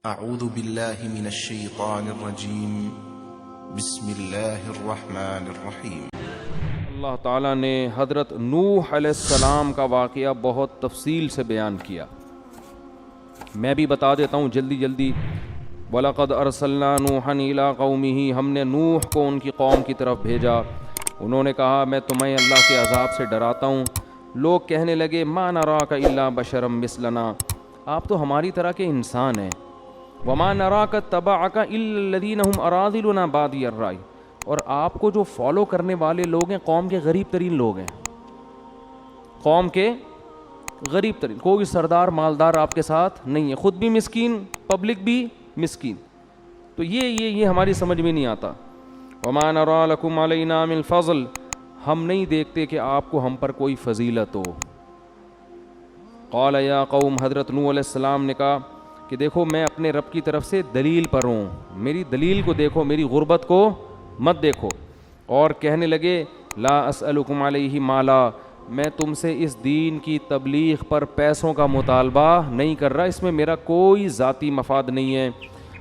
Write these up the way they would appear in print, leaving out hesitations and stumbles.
اعوذ باللہ من الشیطان الرجیم بسم اللہ الرحمن الرحیم۔ اللہ تعالیٰ نے حضرت نوح علیہ السلام کا واقعہ بہت تفصیل سے بیان کیا، میں بھی بتا دیتا ہوں جلدی۔ وَلَقَدْ أَرْسَلْنَا نُوحًا إِلَىٰ قَوْمِهِ، ہم نے نوح کو ان کی قوم کی طرف بھیجا، انہوں نے کہا میں تمہیں اللہ کے عذاب سے ڈراتا ہوں۔ لوگ کہنے لگے مَا نَرَاكَ إِلَّا بَشَرًا مِثْلَنَا، آپ تو ہماری طرح کے انسان ہیں۔ وَمَا نَرَاكَ اتَّبَعَكَ إِلَّا الَّذِينَ هُمْ أَرَاذِلُنَا بَادِيَ الرَّأْيِ، اور آپ کو جو فالو کرنے والے لوگ ہیں قوم کے غریب ترین لوگ ہیں، قوم کے غریب ترین، کوئی سردار مالدار آپ کے ساتھ نہیں ہے، خود بھی مسکین، پبلک بھی مسکین، تو یہ ہماری سمجھ میں نہیں آتا۔ وَمَا نَرَىٰ لَكُمْ عَلَيْنَا مِنْ فَضْلٍ، ہم نہیں دیکھتے کہ آپ کو ہم پر کوئی فضیلت ہو۔ قال یا قوم، حضرت نوح علیہ السلام نے کہا کہ دیکھو میں اپنے رب کی طرف سے دلیل پر ہوں، میری دلیل کو دیکھو، میری غربت کو مت دیکھو۔ اور کہنے لگے لا اسألکم علیہ مالا، میں تم سے اس دین کی تبلیغ پر پیسوں کا مطالبہ نہیں کر رہا، اس میں میرا کوئی ذاتی مفاد نہیں ہے۔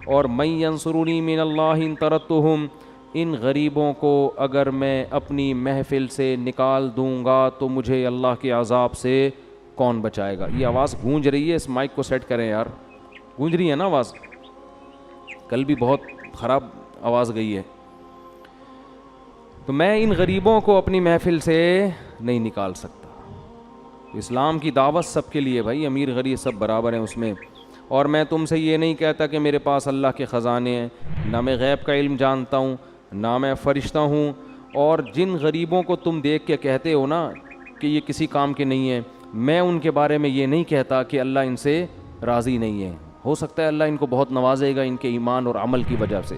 اور من ینصرنی من اللہ ان طردتہم، ان غریبوں کو اگر میں اپنی محفل سے نکال دوں گا تو مجھے اللہ کے عذاب سے کون بچائے گا۔ یہ آواز گونج رہی ہے، اس مائک کو سیٹ کریں یار، گونج رہی ہے نا آواز، کل بھی بہت خراب آواز گئی ہے۔ تو میں ان غریبوں کو اپنی محفل سے نہیں نکال سکتا۔ اسلام کی دعوت سب کے لیے بھائی، امیر غریب سب برابر ہیں اس میں۔ اور میں تم سے یہ نہیں کہتا کہ میرے پاس اللہ کے خزانے ہیں، نہ میں غیب کا علم جانتا ہوں، نہ میں فرشتہ ہوں۔ اور جن غریبوں کو تم دیکھ کے کہتے ہو نا کہ یہ کسی کام کے نہیں ہیں، میں ان کے بارے میں یہ نہیں کہتا کہ اللہ ان سے راضی نہیں ہے، ہو سکتا ہے اللہ ان کو بہت نوازے گا ان کے ایمان اور عمل کی وجہ سے۔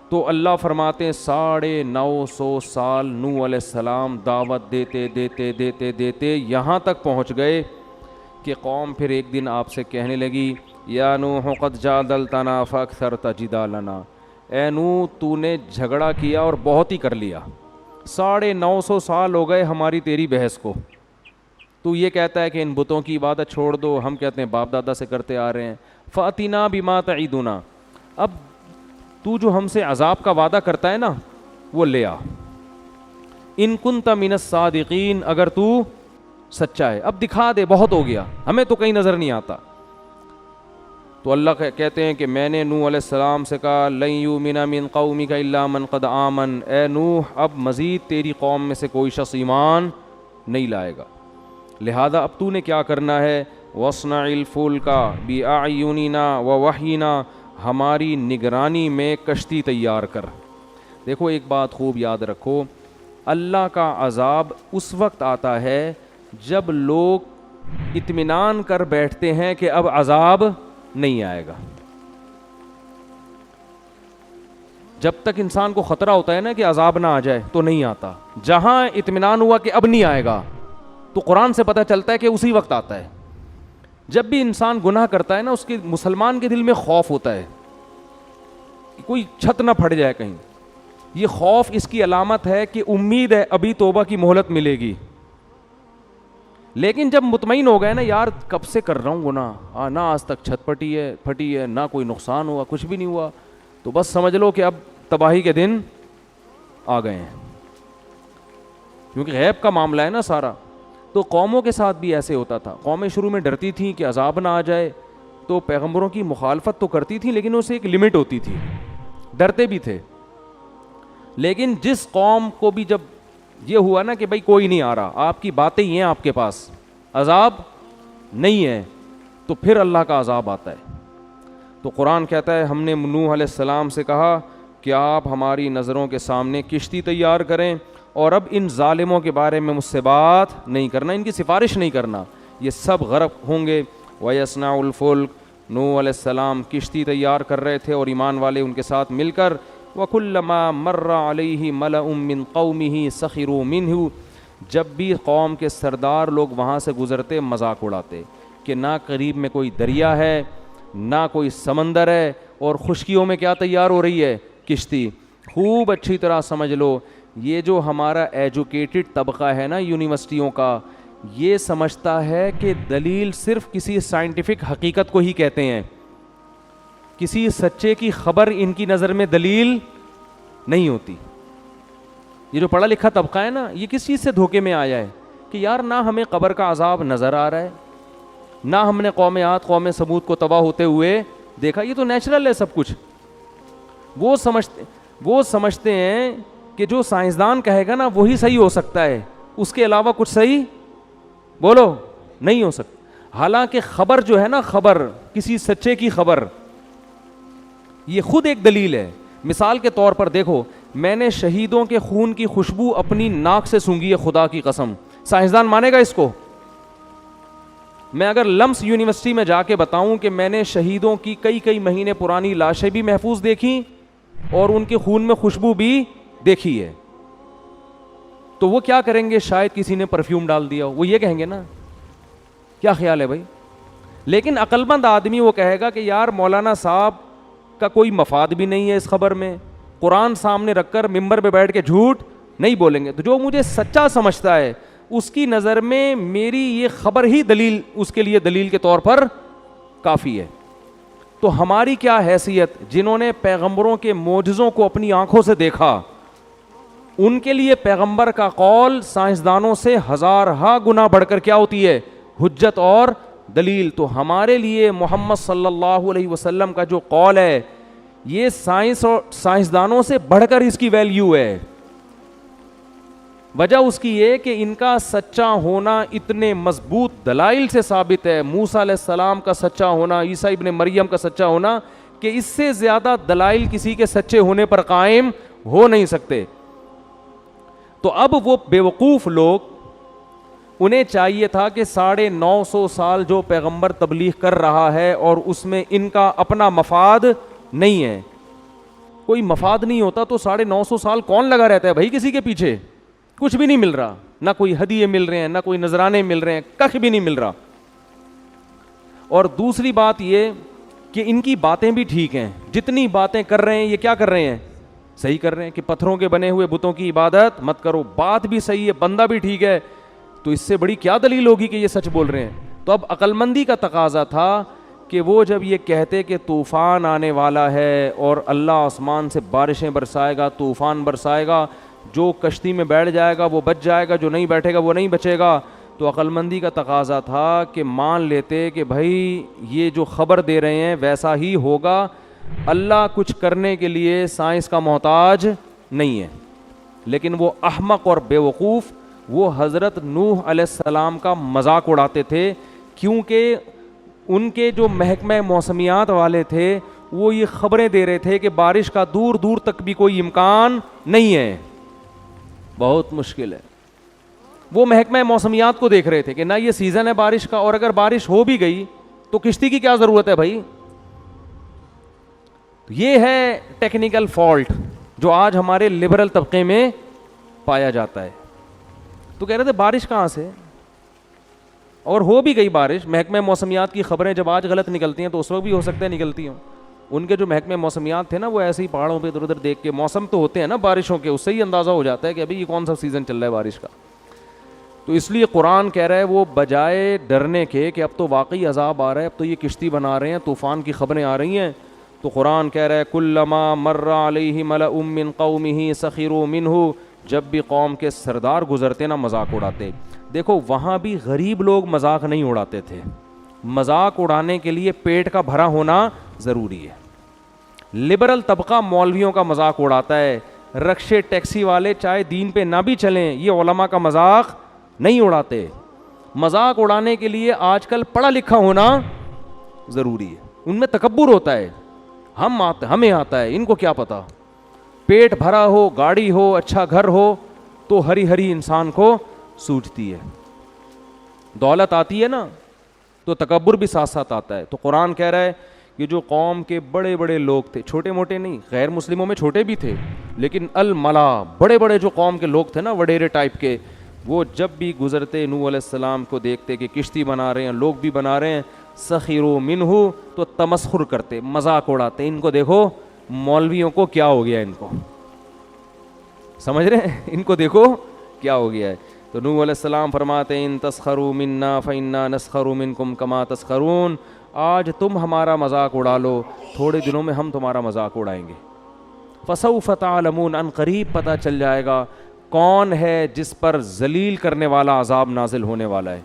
تو اللہ فرماتے ہیں 950 سال نوح علیہ السلام دعوت دیتے یہاں تک پہنچ گئے کہ قوم پھر ایک دن آپ سے کہنے لگی یا نوح قد جادلتنا فاکثرت جدالنا، اے نوح تو نے جھگڑا کیا اور بہت ہی کر لیا، 950 سال ہو گئے ہماری تیری بحث کو، تو یہ کہتا ہے کہ ان بتوں کی عبادت چھوڑ دو، ہم کہتے ہیں باپ دادا سے کرتے آ رہے ہیں۔ فَأْتِنَا بِمَا تَعِدُنَا، اب تو جو ہم سے عذاب کا وعدہ کرتا ہے نا وہ لے آ، ان كنت من الصادقین، اگر تو سچا ہے، اب دکھا دے، بہت ہو گیا، ہمیں تو کہیں نظر نہیں آتا۔ تو اللہ کہتے ہیں کہ میں نے نوح علیہ السلام سے کہا لن یؤمن من قومک الا من قد آمن، اے نوح اب مزید تیری قوم میں سے کوئی شخص ایمان نہیں لائے گا، لہذا اب تو نے کیا کرنا ہے، وَاصْنَعِ الْفُلْكَ بِأَعْيُنِنَا وَوَحْيِنَا، ہماری نگرانی میں کشتی تیار کر۔ دیکھو ایک بات خوب یاد رکھو، اللہ کا عذاب اس وقت آتا ہے جب لوگ اطمینان کر بیٹھتے ہیں کہ اب عذاب نہیں آئے گا۔ جب تک انسان کو خطرہ ہوتا ہے نا کہ عذاب نہ آ جائے تو نہیں آتا، جہاں اطمینان ہوا کہ اب نہیں آئے گا تو قرآن سے پتہ چلتا ہے کہ اسی وقت آتا ہے۔ جب بھی انسان گناہ کرتا ہے نا، اس کے مسلمان کے دل میں خوف ہوتا ہے کہ کوئی چھت نہ پھٹ جائے کہیں، یہ خوف اس کی علامت ہے کہ امید ہے ابھی توبہ کی مہلت ملے گی۔ لیکن جب مطمئن ہو گئے نا یار کب سے کر رہا ہوں گناہ، نہ آج تک چھت پھٹی ہے، نہ کوئی نقصان ہوا، کچھ بھی نہیں ہوا، تو بس سمجھ لو کہ اب تباہی کے دن آ گئے ہیں، کیونکہ غیب کا معاملہ ہے نا سارا۔ تو قوموں کے ساتھ بھی ایسے ہوتا تھا، قومیں شروع میں ڈرتی تھیں کہ عذاب نہ آ جائے تو پیغمبروں کی مخالفت تو کرتی تھیں، لیکن اسے ایک لمٹ ہوتی تھی، ڈرتے بھی تھے۔ لیکن جس قوم کو بھی جب یہ ہوا نا کہ بھائی کوئی نہیں آ رہا، آپ کی باتیں ہی ہیں آپ کے پاس، عذاب نہیں ہے، تو پھر اللہ کا عذاب آتا ہے۔ تو قرآن کہتا ہے ہم نے نوح علیہ السلام سے کہا کہ آپ ہماری نظروں کے سامنے کشتی تیار کریں اور اب ان ظالموں کے بارے میں مجھ سے بات نہیں کرنا، ان کی سفارش نہیں کرنا، یہ سب غرق ہوں گے۔ وَيَصْنَعُ الْفُلْكَ، نوح علیہ السلام کشتی تیار کر رہے تھے اور ایمان والے ان کے ساتھ مل کر۔ وَكُلَّمَا مَرَّ عَلَيْهِ مَلَأٌ مِّن قَوْمِهِ سَخِرُوا مِنْهُ، جب بھی قوم کے سردار لوگ وہاں سے گزرتے مذاق اڑاتے کہ نہ قریب میں کوئی دریا ہے نہ کوئی سمندر ہے، اور خشکیوں میں کیا تیار ہو رہی ہے، کشتی۔ خوب اچھی طرح سمجھ لو، یہ جو ہمارا ایجوکیٹڈ طبقہ ہے نا یونیورسٹیوں کا، یہ سمجھتا ہے کہ دلیل صرف کسی سائنٹیفک حقیقت کو ہی کہتے ہیں، کسی سچے کی خبر ان کی نظر میں دلیل نہیں ہوتی. یہ جو پڑھا لکھا طبقہ ہے نا, یہ کس چیز سے دھوکے میں آیا ہے کہ یار نہ ہمیں قبر کا عذاب نظر آ رہا ہے, نہ ہم نے قوم عاد قوم ثمود کو تباہ ہوتے ہوئے دیکھا, یہ تو نیچرل ہے سب کچھ. وہ سمجھتے ہیں کہ جو سائنسدان کہے گا نا وہی صحیح ہو سکتا ہے, اس کے علاوہ کچھ صحیح بولو نہیں ہو سکتا. حالانکہ خبر جو ہے نا, خبر کسی سچے کی خبر, یہ خود ایک دلیل ہے. مثال کے طور پر دیکھو, میں نے شہیدوں کے خون کی خوشبو اپنی ناک سے سونگھی ہے, خدا کی قسم. سائنسدان مانے گا اس کو؟ میں اگر لمس یونیورسٹی میں جا کے بتاؤں کہ میں نے شہیدوں کی کئی مہینے پرانی لاشیں بھی محفوظ دیکھی اور ان کے خون میں خوشبو بھی دیکھی ہے, تو وہ کیا کریں گے؟ شاید کسی نے پرفیوم ڈال دیا, وہ یہ کہیں گے نا. کیا خیال ہے بھائی؟ لیکن عقل مند آدمی وہ کہے گا کہ یار مولانا صاحب کا کوئی مفاد بھی نہیں ہے اس خبر میں, قرآن سامنے رکھ کر ممبر پہ بیٹھ کے جھوٹ نہیں بولیں گے. تو جو مجھے سچا سمجھتا ہے اس کی نظر میں میری یہ خبر ہی دلیل, اس کے لیے دلیل کے طور پر کافی ہے. تو ہماری کیا حیثیت, جنہوں نے پیغمبروں کے معجزوں کو اپنی آنکھوں سے دیکھا, ان کے لیے پیغمبر کا قول سائنسدانوں سے ہزارہا گنا بڑھ کر کیا ہوتی ہے؟ حجت اور دلیل. تو ہمارے لیے محمد صلی اللہ علیہ وسلم کا جو قول ہے یہ سائنس اور سائنسدانوں سے بڑھ کر اس کی ویلیو ہے. وجہ اس کی یہ کہ ان کا سچا ہونا اتنے مضبوط دلائل سے ثابت ہے, موسیٰ علیہ السلام کا سچا ہونا, عیسیٰ ابن مریم کا سچا ہونا, کہ اس سے زیادہ دلائل کسی کے سچے ہونے پر قائم ہو نہیں سکتے. تو اب وہ بیوقوف لوگ, انہیں چاہیے تھا کہ 950 سال جو پیغمبر تبلیغ کر رہا ہے اور اس میں ان کا اپنا مفاد نہیں ہے, کوئی مفاد نہیں ہوتا تو 950 سال کون لگا رہتا ہے بھائی کسی کے پیچھے؟ کچھ بھی نہیں مل رہا, نہ کوئی ہدیے مل رہے ہیں, نہ کوئی نذرانے مل رہے ہیں, کخ بھی نہیں مل رہا. اور دوسری بات یہ کہ ان کی باتیں بھی ٹھیک ہیں, جتنی باتیں کر رہے ہیں یہ کیا کر رہے ہیں؟ صحیح کر رہے ہیں کہ پتھروں کے بنے ہوئے بتوں کی عبادت مت کرو, بات بھی صحیح ہے, بندہ بھی ٹھیک ہے, تو اس سے بڑی کیا دلیل ہوگی کہ یہ سچ بول رہے ہیں؟ تو اب عقل مندی کا تقاضا تھا کہ وہ جب یہ کہتے کہ طوفان آنے والا ہے اور اللہ آسمان سے بارشیں برسائے گا, طوفان برسائے گا, جو کشتی میں بیٹھ جائے گا وہ بچ جائے گا, جو نہیں بیٹھے گا وہ نہیں بچے گا, تو عقل مندی کا تقاضا تھا کہ مان لیتے کہ بھائی یہ جو خبر دے رہے ہیں ویسا ہی ہوگا, اللہ کچھ کرنے کے لیے سائنس کا محتاج نہیں ہے. لیکن وہ احمق اور بیوقوف وہ حضرت نوح علیہ السلام کا مذاق اڑاتے تھے, کیونکہ ان کے جو محکمہ موسمیات والے تھے وہ یہ خبریں دے رہے تھے کہ بارش کا دور دور تک بھی کوئی امکان نہیں ہے, بہت مشکل ہے. وہ محکمہ موسمیات کو دیکھ رہے تھے کہ نہ یہ سیزن ہے بارش کا, اور اگر بارش ہو بھی گئی تو کشتی کی کیا ضرورت ہے بھائی. یہ ہے ٹیکنیکل فالٹ جو آج ہمارے لبرل طبقے میں پایا جاتا ہے. تو کہہ رہے تھے بارش کہاں سے, اور ہو بھی گئی بارش. محکمہ موسمیات کی خبریں جب آج غلط نکلتی ہیں تو اس وقت بھی ہو سکتا ہے نکلتی ہوں. ان کے جو محکمہ موسمیات تھے نا وہ ایسے ہی پہاڑوں پہ ادھر ادھر دیکھ کے, موسم تو ہوتے ہیں نا بارشوں کے, اس سے ہی اندازہ ہو جاتا ہے کہ ابھی یہ کون سا سیزن چل رہا ہے بارش کا. تو اس لیے قرآن کہہ رہا ہے وہ بجائے ڈرنے کے کہ اب تو واقعی عذاب آ رہا ہے, اب تو یہ کشتی بنا رہے ہیں, طوفان کی خبریں آ رہی ہیں, تو قرآن کہہ رہا ہے کلما مر علیہ ملأ من قومہ سخروا منہ, جب بھی قوم کے سردار گزرتے نا مذاق اڑاتے. دیکھو وہاں بھی غریب لوگ مذاق نہیں اڑاتے تھے, مذاق اڑانے کے لیے پیٹ کا بھرا ہونا ضروری ہے. لبرل طبقہ مولویوں کا مذاق اڑاتا ہے, رکشے ٹیکسی والے چاہے دین پہ نہ بھی چلیں یہ علماء کا مذاق نہیں اڑاتے. مذاق اڑانے کے لیے آج کل پڑھا لکھا ہونا ضروری ہے. ان میں تکبر ہوتا ہے, ہمیں آتا ہے, ان کو کیا پتا. پیٹ بھرا ہو, گاڑی ہو, اچھا گھر ہو تو ہری ہری انسان کو سوچتی ہے, دولت آتی ہے نا تو تکبر بھی ساتھ ساتھ آتا ہے. تو قرآن کہہ رہا ہے کہ جو قوم کے بڑے بڑے لوگ تھے, چھوٹے موٹے نہیں, غیر مسلموں میں چھوٹے بھی تھے, لیکن الملا بڑے بڑے جو قوم کے لوگ تھے نا وڈیرے ٹائپ کے, وہ جب بھی گزرتے نوح علیہ السلام کو دیکھتے کہ کشتی بنا رہے ہیں, لوگ بھی بنا رہے ہیں, سخروا منہ, تو تمسخر کرتے, مذاق اڑاتے. ان کو دیکھو مولویوں کو کیا ہو گیا, ان کو سمجھ رہے ہیں, ان کو دیکھو کیا ہو گیا ہے. تو نوح علیہ السلام فرماتے ہیں ان تسخروا منا فإنا نسخر منکم کما تسخرون, آج تم ہمارا مذاق اڑا لو تھوڑے دنوں میں ہم تمہارا مذاق اڑائیں گے. فسوف تعلمون، ان قریب پتہ چل جائے گا کون ہے جس پر ذلیل کرنے والا عذاب نازل ہونے والا ہے،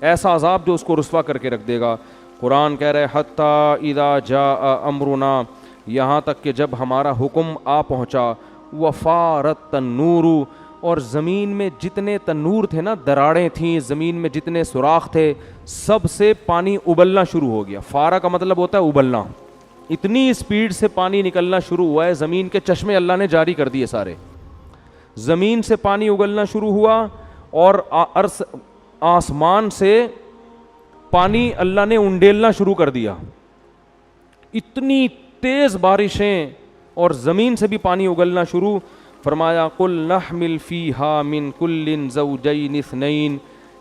ایسا عذاب جو اس کو رسوا کر کے رکھ دے گا. قرآن کہہ رہے حتی اذا جاء امرنا، یہاں تک کہ جب ہمارا حکم آ پہنچا، وفارت تنور، اور زمین میں جتنے تنور تھے نا، دراڑیں تھیں زمین میں، جتنے سوراخ تھے، سب سے پانی ابلنا شروع ہو گیا. فارا کا مطلب ہوتا ہے ابلنا. اتنی اسپیڈ سے پانی نکلنا شروع ہوا ہے، زمین کے چشمے اللہ نے جاری کر دیے سارے. زمین سے پانی اگلنا شروع ہوا اور آسمان سے پانی اللہ نے انڈیلنا شروع کر دیا. اتنی تیز بارشیں اور زمین سے بھی پانی اگلنا شروع. فرمایا قل نحمل فیہا من کل زوجین اثنین،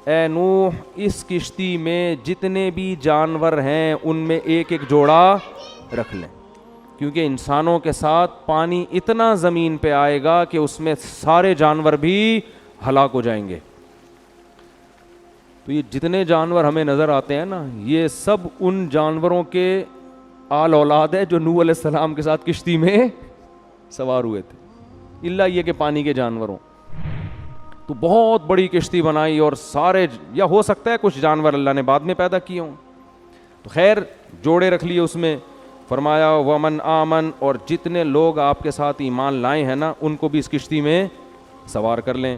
اے نوح اس کشتی میں جتنے بھی جانور ہیں ان میں ایک ایک جوڑا رکھ لیں، کیونکہ انسانوں کے ساتھ پانی اتنا زمین پہ آئے گا کہ اس میں سارے جانور بھی ہلاک ہو جائیں گے. تو یہ جتنے جانور ہمیں نظر آتے ہیں نا، یہ سب ان جانوروں کے آل اولاد ہے جو نوح علیہ السلام کے ساتھ کشتی میں سوار ہوئے تھے، الا یہ کہ پانی کے جانوروں. تو بہت بڑی کشتی بنائی اور سارے، یا ہو سکتا ہے کچھ جانور اللہ نے بعد میں پیدا کیے ہوں. تو خیر جوڑے رکھ لیے اس میں. فرمایا ومن آمن، اور جتنے لوگ آپ کے ساتھ ایمان لائے ہیں نا ان کو بھی اس کشتی میں سوار کر لیں.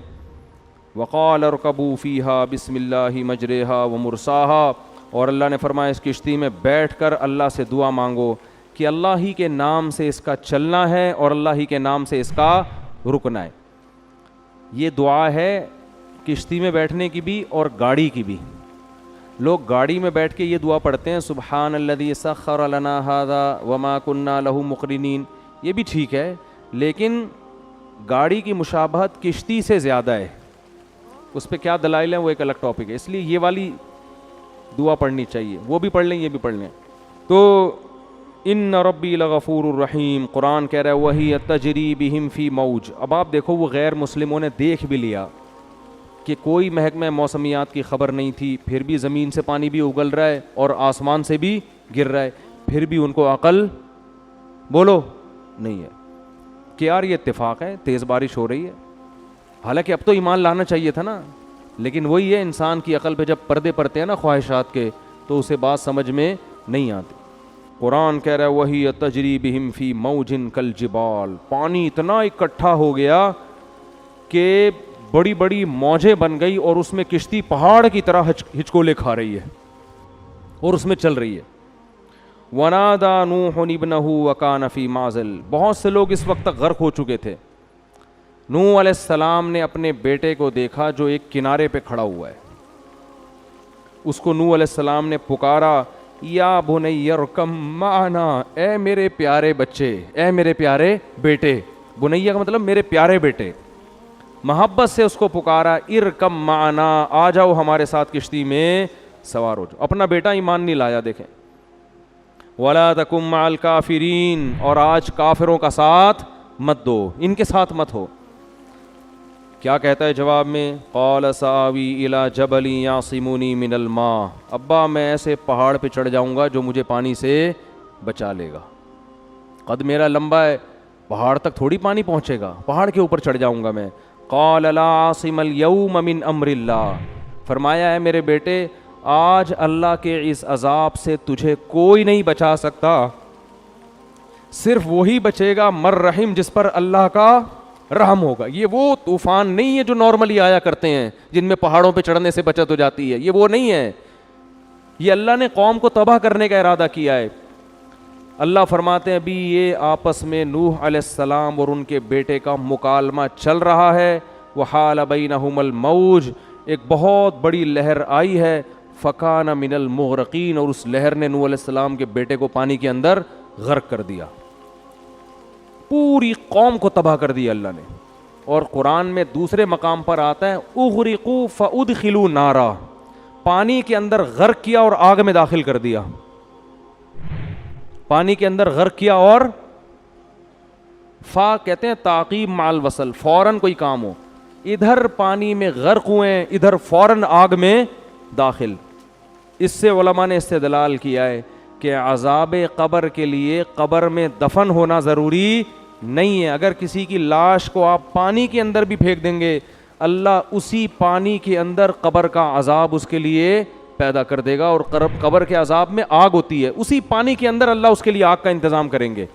وقال ارکبوا فیہا بسم اللہ مجریہا ومرساہا، اور اللہ نے فرمایا اس کشتی میں بیٹھ کر اللہ سے دعا مانگو کہ اللہ ہی کے نام سے اس کا چلنا ہے اور اللہ ہی کے نام سے اس کا رکنا ہے. یہ دعا ہے کشتی میں بیٹھنے کی بھی اور گاڑی کی بھی. لوگ گاڑی میں بیٹھ کے یہ دعا پڑھتے ہیں سبحان الذی سخر لنا ھذا وما کننا لہ مقرنین، یہ بھی ٹھیک ہے، لیکن گاڑی کی مشابہت کشتی سے زیادہ ہے. اس پہ کیا دلائل ہیں وہ ایک الگ ٹاپک ہے، اس لیے یہ والی دعا پڑھنی چاہیے. وہ بھی پڑھ لیں یہ بھی پڑھ لیں. تو ان ربی لغفور الرحیم، قرآن کہہ رہا ہے وہی تجری بہم فی موج. اب آپ دیکھو وہ غیر مسلموں نے دیکھ بھی لیا کہ کوئی محکمہ موسمیات کی خبر نہیں تھی، پھر بھی زمین سے پانی بھی اگل رہا ہے اور آسمان سے بھی گر رہا ہے، پھر بھی ان کو عقل بولو نہیں ہے کہ یار یہ اتفاق ہے، تیز بارش ہو رہی ہے. حالانکہ اب تو ایمان لانا چاہیے تھا نا، لیکن وہی ہے انسان کی عقل پہ جب پردے پڑتے ہیں نا خواہشات کے تو اسے بات سمجھ میں نہیں آتی. قرآن کہہ رہا ہے وہی تجری بہم فی موج کالجبال، پانی اتنا اکٹھا ہو گیا کہ بڑی بڑی موجیں بن گئی اور اس میں کشتی پہاڑ کی طرح ہچکولے کھا رہی ہے اور اس میں چل رہی ہے. ونادا نوح ابنہ وکان فی معزل، بہت سے لوگ اس وقت تک غرق ہو چکے تھے. نوح علیہ السلام نے اپنے بیٹے کو دیکھا جو ایک کنارے پہ کھڑا ہوا ہے. اس کو نوح علیہ السلام نے پکارا یا بنی ارکم معنا، اے میرے پیارے بچے، اے میرے پیارے بیٹے. بنیہ کا مطلب میرے پیارے بیٹے. محبت سے اس کو پکارا ارکم معنا، آ جاؤ ہمارے ساتھ کشتی میں سوار ہو جاؤ. اپنا بیٹا ایمان نہیں لایا دیکھیں. ولا تکم مع الکافرین، اور آج کافروں کا ساتھ مت دو، ان کے ساتھ مت ہو. کیا کہتا ہے جواب میں؟ قال سآوی الی جبل یعصمونی من الماء، ابا میں ایسے پہاڑ پہ چڑھ جاؤں گا جو مجھے پانی سے بچا لے گا. قد میرا لمبا ہے، پہاڑ تک تھوڑی پانی پہنچے گا، پہاڑ کے اوپر چڑھ جاؤں گا میں. قال لا عاصم اليوم من امر اللہ، فرمایا ہے میرے بیٹے آج اللہ کے اس عذاب سے تجھے کوئی نہیں بچا سکتا، صرف وہی بچے گا مر رحیم، جس پر اللہ کا رحم ہوگا. یہ وہ طوفان نہیں ہے جو نارملی آیا کرتے ہیں جن میں پہاڑوں پہ چڑھنے سے بچت ہو جاتی ہے، یہ وہ نہیں ہے. یہ اللہ نے قوم کو تباہ کرنے کا ارادہ کیا ہے. اللہ فرماتے ہیں ابھی یہ آپس میں نوح علیہ السلام اور ان کے بیٹے کا مکالمہ چل رہا ہے. وحال بینہم الموج، ایک بہت بڑی لہر آئی ہے. فکان من المغرقین، اور اس لہر نے نوح علیہ السلام کے بیٹے کو پانی کے اندر غرق کر دیا، پوری قوم کو تباہ کر دیا اللہ نے. اور قرآن میں دوسرے مقام پر آتا ہے اغرقوا فادخلوا نارا، پانی کے اندر غرق کیا اور آگ میں داخل کر دیا. پانی کے اندر غرق کیا اور فا کہتے ہیں تعقیب مع الوصل، فوراً کوئی کام ہو، ادھر پانی میں غرق ہوئے ادھر فوراً آگ میں داخل. اس سے علماء نے استدلال کیا ہے کہ عذاب قبر کے لیے قبر میں دفن ہونا ضروری نہیں ہے. اگر کسی کی لاش کو آپ پانی کے اندر بھی پھینک دیں گے, اللہ اسی پانی کے اندر قبر کا عذاب اس کے لیے پیدا کر دے گا. اور قبر کے عذاب میں آگ ہوتی ہے, اسی پانی کے اندر اللہ اس کے لیے آگ کا انتظام کریں گے.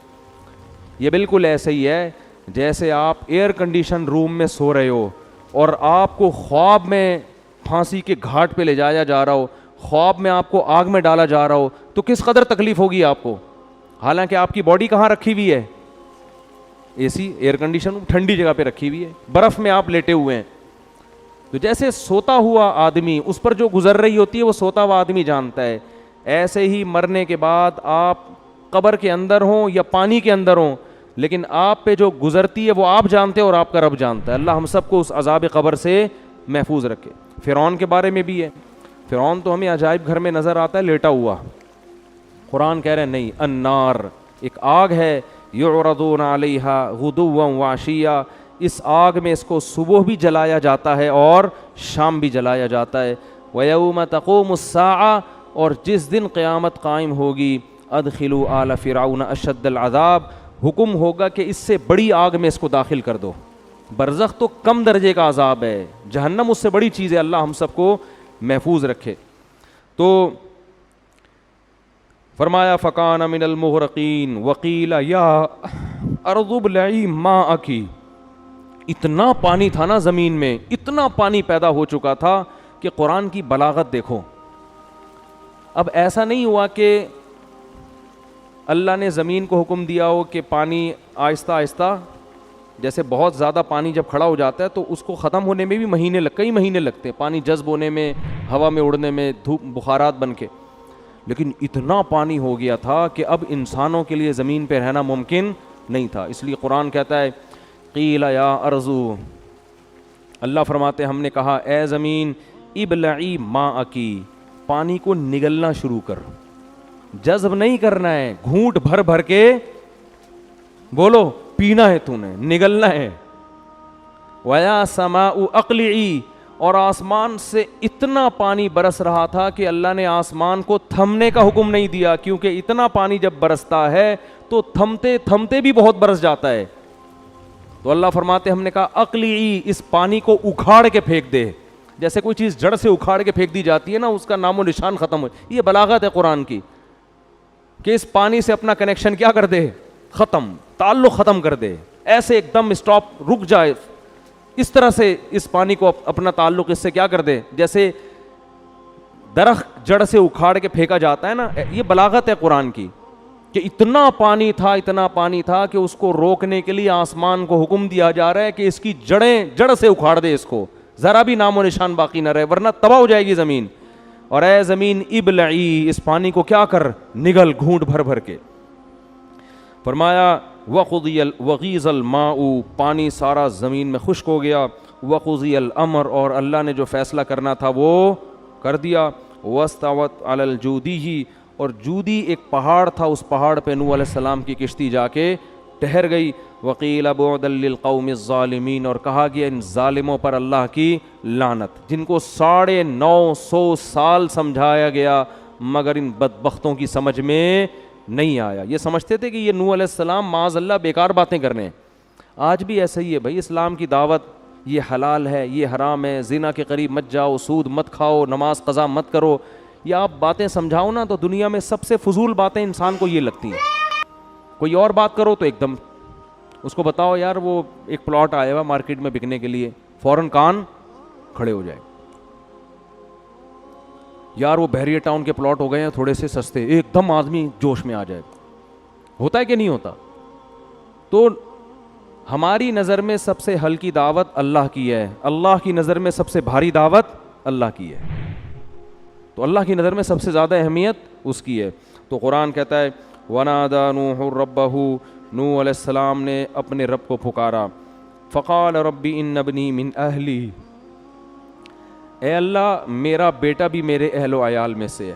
یہ بالکل ایسے ہی ہے جیسے آپ ایئر کنڈیشن روم میں سو رہے ہو اور آپ کو خواب میں پھانسی کے گھاٹ پہ لے جایا جا رہا ہو, خواب میں آپ کو آگ میں ڈالا جا رہا ہو, تو کس قدر تکلیف ہوگی آپ کو, حالانکہ آپ کی باڈی کہاں رکھی ہوئی ہے, اے سی ایئر کنڈیشن ٹھنڈی جگہ پہ رکھی ہوئی ہے, برف میں آپ لیٹے ہوئے ہیں. تو جیسے سوتا ہوا آدمی, اس پر جو گزر رہی ہوتی ہے وہ سوتا ہوا آدمی جانتا ہے, ایسے ہی مرنے کے بعد آپ قبر کے اندر ہوں یا پانی کے اندر ہوں, لیکن آپ پہ جو گزرتی ہے وہ آپ جانتے ہیں اور آپ کا رب جانتا ہے. اللہ ہم سب کو اس عذاب قبر سے محفوظ رکھے. فرعون کے بارے میں بھی ہے, فرعون تو ہمیں عجائب گھر میں نظر آتا ہے لیٹا ہوا, قرآن کہہ رہے ہیں نہیں, النار ایک آگ ہے, یعرضون علیہا غدوا وعشیا, اس آگ میں اس کو صبح بھی جلایا جاتا ہے اور شام بھی جلایا جاتا ہے. ویوم تقوم الساعہ, اور جس دن قیامت قائم ہوگی, ادخلوا آل فرعون اشد العذاب, حکم ہوگا کہ اس سے بڑی آگ میں اس کو داخل کر دو. برزخ تو کم درجے کا عذاب ہے, جہنم اس سے بڑی چیز ہے. اللہ ہم سب کو محفوظ رکھے. تو فرمایا فکان من المغرقین وقیل یا ارض ابلعی ماءک, اتنا پانی تھا نا زمین میں, اتنا پانی پیدا ہو چکا تھا کہ قرآن کی بلاغت دیکھو. اب ایسا نہیں ہوا کہ اللہ نے زمین کو حکم دیا ہو کہ پانی آہستہ آہستہ, جیسے بہت زیادہ پانی جب کھڑا ہو جاتا ہے تو اس کو ختم ہونے میں بھی کئی مہینے لگتے ہیں, پانی جذب ہونے میں, ہوا میں اڑنے میں, دھوپ بخارات بن کے. لیکن اتنا پانی ہو گیا تھا کہ اب انسانوں کے لیے زمین پہ رہنا ممکن نہیں تھا. اس لیے قرآن کہتا ہے قیل یا ارضو, اللہ فرماتے ہم نے کہا اے زمین ابلعی ماءکی, پانی کو نگلنا شروع کر, جذب نہیں کرنا ہے, گھونٹ بھر بھر کے بولو پینا ہے, تو نے نگلنا ہے. وَيَا سَمَاءُ أَقْلِعِي, اور آسمان سے اتنا پانی برس رہا تھا کہ اللہ نے آسمان کو تھمنے کا حکم نہیں دیا, کیونکہ اتنا پانی جب برستا ہے تو تھمتے تھمتے بھی بہت برس جاتا ہے. تو اللہ فرماتے ہم نے کہا اقلعی, اس پانی کو اکھاڑ کے پھینک دے. جیسے کوئی چیز جڑ سے اکھاڑ کے پھینک دی جاتی ہے نا, اس کا نام و نشان ختم ہو. یہ بلاغت ہے قرآن کی کہ اس پانی سے اپنا کنیکشن کیا کر دے, ختم, تعلق ختم کر دے, ایسے ایک دم اسٹاپ, رک جائے. اس طرح سے اس پانی کو اپنا تعلق اس سے کیا کر دے, جیسے درخت جڑ سے اکھاڑ کے پھینکا جاتا ہے نا. یہ بلاغت ہے قرآن کی کہ اتنا پانی تھا کہ اس کو روکنے کے لیے آسمان کو حکم دیا جا رہا ہے کہ اس کی جڑ سے اکھاڑ دے, اس کو ذرا بھی نام و نشان باقی نہ رہے, ورنہ تباہ ہو جائے گی زمین. اور اے زمین ابلعی, اس پانی کو کیا کر, نگل, گھونٹ بھر بھر کے. فرمایا وغیض الماء, پانی سارا زمین میں خشک ہو گیا. وقضی الامر, اور اللہ نے جو فیصلہ کرنا تھا وہ کر دیا. واستوت علی الجودی, اور جودی ایک پہاڑ تھا, اس پہاڑ پہ نوح علیہ السلام کی کشتی جا کے ٹھہر گئی. وقیل بعدا للقوم الظالمین, اور کہا گیا ان ظالموں پر اللہ کی لعنت, جن کو 950 سال سمجھایا گیا مگر ان بدبختوں کی سمجھ میں نہیں آیا. یہ سمجھتے تھے کہ یہ نوح علیہ السلام معاذ اللہ بیکار باتیں کرنے ہیں. آج بھی ایسا ہی ہے بھائی, اسلام کی دعوت, یہ حلال ہے, یہ حرام ہے, زنا کے قریب مت جاؤ, سود مت کھاؤ, نماز قضا مت کرو, یا آپ باتیں سمجھاؤ نا تو دنیا میں سب سے فضول باتیں انسان کو یہ لگتی ہیں. کوئی اور بات کرو تو ایک دم اس کو بتاؤ یار وہ ایک پلاٹ آیا ہوا مارکیٹ میں بکنے کے لیے, فوراً کان کھڑے ہو جائے, یار وہ بحریہ ٹاؤن کے پلاٹ ہو گئے ہیں تھوڑے سے سستے, ایک دم آدمی جوش میں آ جائے. ہوتا ہے کہ نہیں ہوتا؟ تو ہماری نظر میں سب سے ہلکی دعوت اللہ کی ہے, اللہ کی نظر میں سب سے بھاری دعوت اللہ کی ہے. تو اللہ کی نظر میں سب سے زیادہ اہمیت اس کی ہے. تو قرآن کہتا ہے وَنَادَى نُوحٌ رَبَّهُ, نوح علیہ السلام نے اپنے رب کو پکارا. فقال رب ان ابنی من اہلی, اے اللہ میرا بیٹا بھی میرے اہل و عیال میں سے ہے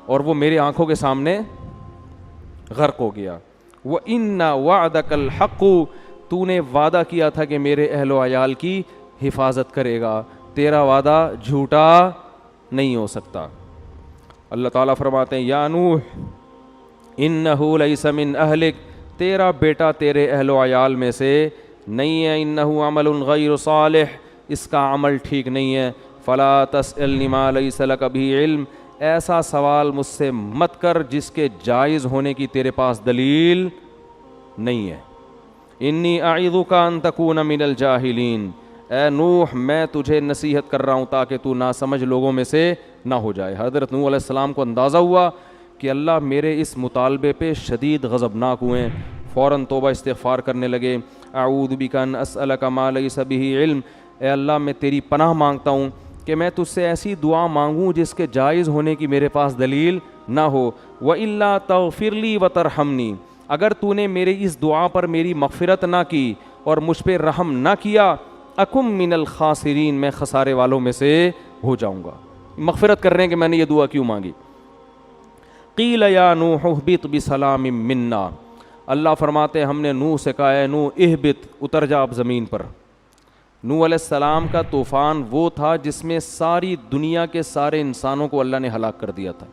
اور وہ میرے آنکھوں کے سامنے غرق ہو گیا. وَإِنَّ وَعْدَكَ الْحَقُّ, تو نے وعدہ کیا تھا کہ میرے اہل و عیال کی حفاظت کرے گا, تیرا وعدہ جھوٹا نہیں ہو سکتا. اللہ تعالیٰ فرماتے ہیں یا نوح انہو لیس من اہلک، تیرا بیٹا تیرے اہل و عیال میں سے نہیں ہے، انہو عمل غیر صالح، اس کا عمل ٹھیک نہیں ہے، فلا تسألنی ما لیس لک بہ علم، ایسا سوال مجھ سے مت کر جس کے جائز ہونے کی تیرے پاس دلیل نہیں ہے، انی اعظک ان تکون من الجاہلین، اے نوح میں تجھے نصیحت کر رہا ہوں تاکہ تو ناسمجھ لوگوں میں سے نہ ہو جائے۔ حضرت نوح علیہ السلام کو اندازہ ہوا کہ اللہ میرے اس مطالبے پہ شدید غضبناک ہوئے، فوراً توبہ استغفار کرنے لگے۔ اعوذ بک ان اسألک ما لیس بہ علم، اے اللہ میں تیری پناہ مانگتا ہوں کہ میں تجھ سے ایسی دعا مانگوں جس کے جائز ہونے کی میرے پاس دلیل نہ ہو، وَإِلَّا تَغْفِرْ لِي وَتَرْحَمْنِي، اگر تو نے میرے اس دعا پر میری مغفرت نہ کی اور مجھ پہ رحم نہ کیا، اکم من الخاسرین، میں خسارے والوں میں سے ہو جاؤں گا۔ مغفرت کر رہے ہیں کہ میں نے یہ دعا کیوں مانگی۔ قیل یا نوح اہبط بسلام منا، اللہ فرماتے ہم نے نوح سے کہا اے نوح اہبط، اتر جا اب زمین پر۔ نوح علیہ السلام کا طوفان وہ تھا جس میں ساری دنیا کے سارے انسانوں کو اللہ نے ہلاک کر دیا تھا،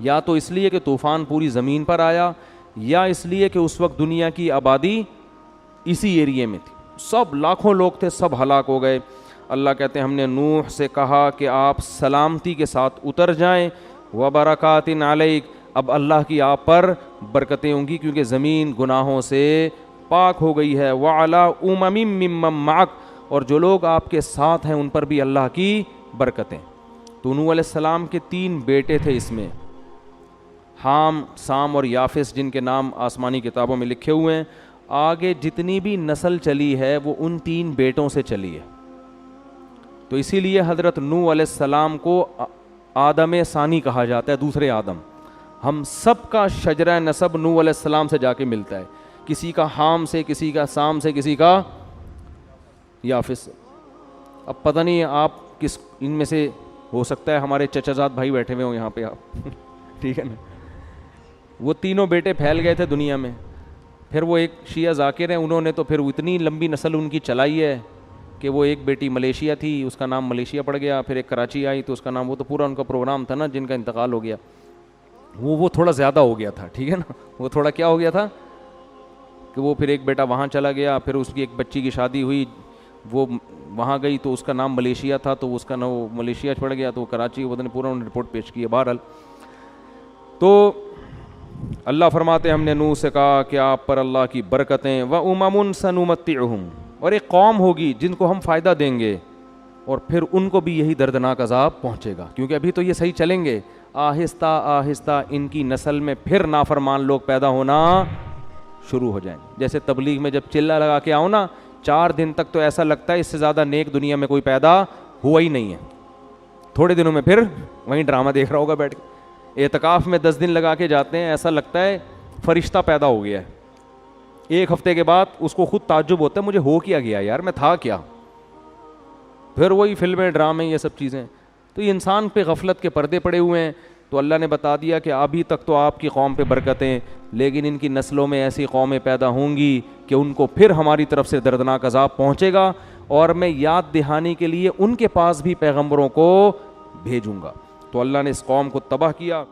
یا تو اس لیے کہ طوفان پوری زمین پر آیا، یا اس لیے کہ اس وقت دنیا کی آبادی اسی ایریے میں تھی، سب لاکھوں لوگ تھے، سب ہلاک ہو گئے۔ اللہ کہتے ہیں ہم نے نوح سے کہا کہ آپ سلامتی کے ساتھ اتر جائیں، وبرکات علیک، اب اللہ کی آپ پر برکتیں ہوں گی کیونکہ زمین گناہوں سے پاک ہو گئی ہے، وعلی امم ممن معک، اور جو لوگ آپ کے ساتھ ہیں ان پر بھی اللہ کی برکتیں۔ تو نوح علیہ السلام کے 3 بیٹے تھے، اس میں حام، سام اور یافس، جن کے نام آسمانی کتابوں میں لکھے ہوئے ہیں۔ آگے جتنی بھی نسل چلی ہے وہ ان 3 بیٹوں سے چلی ہے، تو اسی لیے حضرت نوح علیہ السلام کو آدم ثانی کہا جاتا ہے، دوسرے آدم۔ ہم سب کا شجرہ نسب نوح علیہ السلام سے جا کے ملتا ہے، کسی کا حام سے، کسی کا سام سے، کسی کا یافس سے۔ اب پتہ نہیں آپ کس ان میں سے، ہو سکتا ہے ہمارے چچا زاد بھائی بیٹھے ہوئے ہوں یہاں پہ آپ ٹھیک ہے نا۔ وہ تینوں بیٹے پھیل گئے تھے دنیا میں، پھر وہ ایک شیعہ ذاکر ہیں، انہوں نے تو پھر اتنی لمبی نسل ان کی چلائی ہے کہ وہ ایک بیٹی ملیشیا تھی، اس کا نام ملیشیا پڑ گیا، پھر ایک کراچی آئی تو اس کا نام، وہ تو پورا ان کا پروگرام تھا نا، جن کا انتقال ہو گیا وہ تھوڑا زیادہ ہو گیا تھا، ٹھیک ہے نا، وہ تھوڑا کیا ہو گیا تھا کہ وہ پھر ایک بیٹا وہاں چلا گیا، پھر اس کی ایک بچی کی شادی ہوئی، وہ وہاں گئی تو اس کا نام ملیشیا تھا، تو اس کا نام وہ ملیشیا پڑ گیا، تو وہ کراچی، وہ نے پورا انہوں نے رپورٹ پیش کی ہے۔ بہرحال تو اللہ فرماتے ہم نے نوح سے کہا کہ آپ پر اللہ کی برکتیں، وَأُمَمٌ سَنُمَتِّعُهُمْ، اور ایک قوم ہوگی جن کو ہم فائدہ دیں گے اور پھر ان کو بھی یہی دردناک عذاب پہنچے گا، کیونکہ ابھی تو یہ صحیح چلیں گے، آہستہ آہستہ ان کی نسل میں پھر نافرمان لوگ پیدا ہونا شروع ہو جائیں گے۔ جیسے تبلیغ میں جب چلہ لگا کے آؤ نا، 4 دن تک تو ایسا لگتا ہے اس سے زیادہ نیک دنیا میں کوئی پیدا ہوا ہی نہیں ہے، تھوڑے دنوں میں پھر وہیں ڈرامہ دیکھ رہا ہوگا بیٹھ کے۔ اعتکاف میں 10 دن لگا کے جاتے ہیں، ایسا لگتا ہے فرشتہ پیدا ہو گیا ہے، 1 ہفتے کے بعد اس کو خود تعجب ہوتا ہے مجھے ہو کیا گیا یار، میں تھا کیا، پھر وہی فلمیں، ڈرامے، یہ سب چیزیں۔ تو یہ انسان پہ غفلت کے پردے پڑے ہوئے ہیں۔ تو اللہ نے بتا دیا کہ ابھی تک تو آپ کی قوم پہ برکتیں، لیکن ان کی نسلوں میں ایسی قومیں پیدا ہوں گی کہ ان کو پھر ہماری طرف سے دردناک عذاب پہنچے گا، اور میں یاد دہانی کے لیے ان کے پاس بھی پیغمبروں کو بھیجوں گا۔ تو اللہ نے اس قوم کو تباہ کیا۔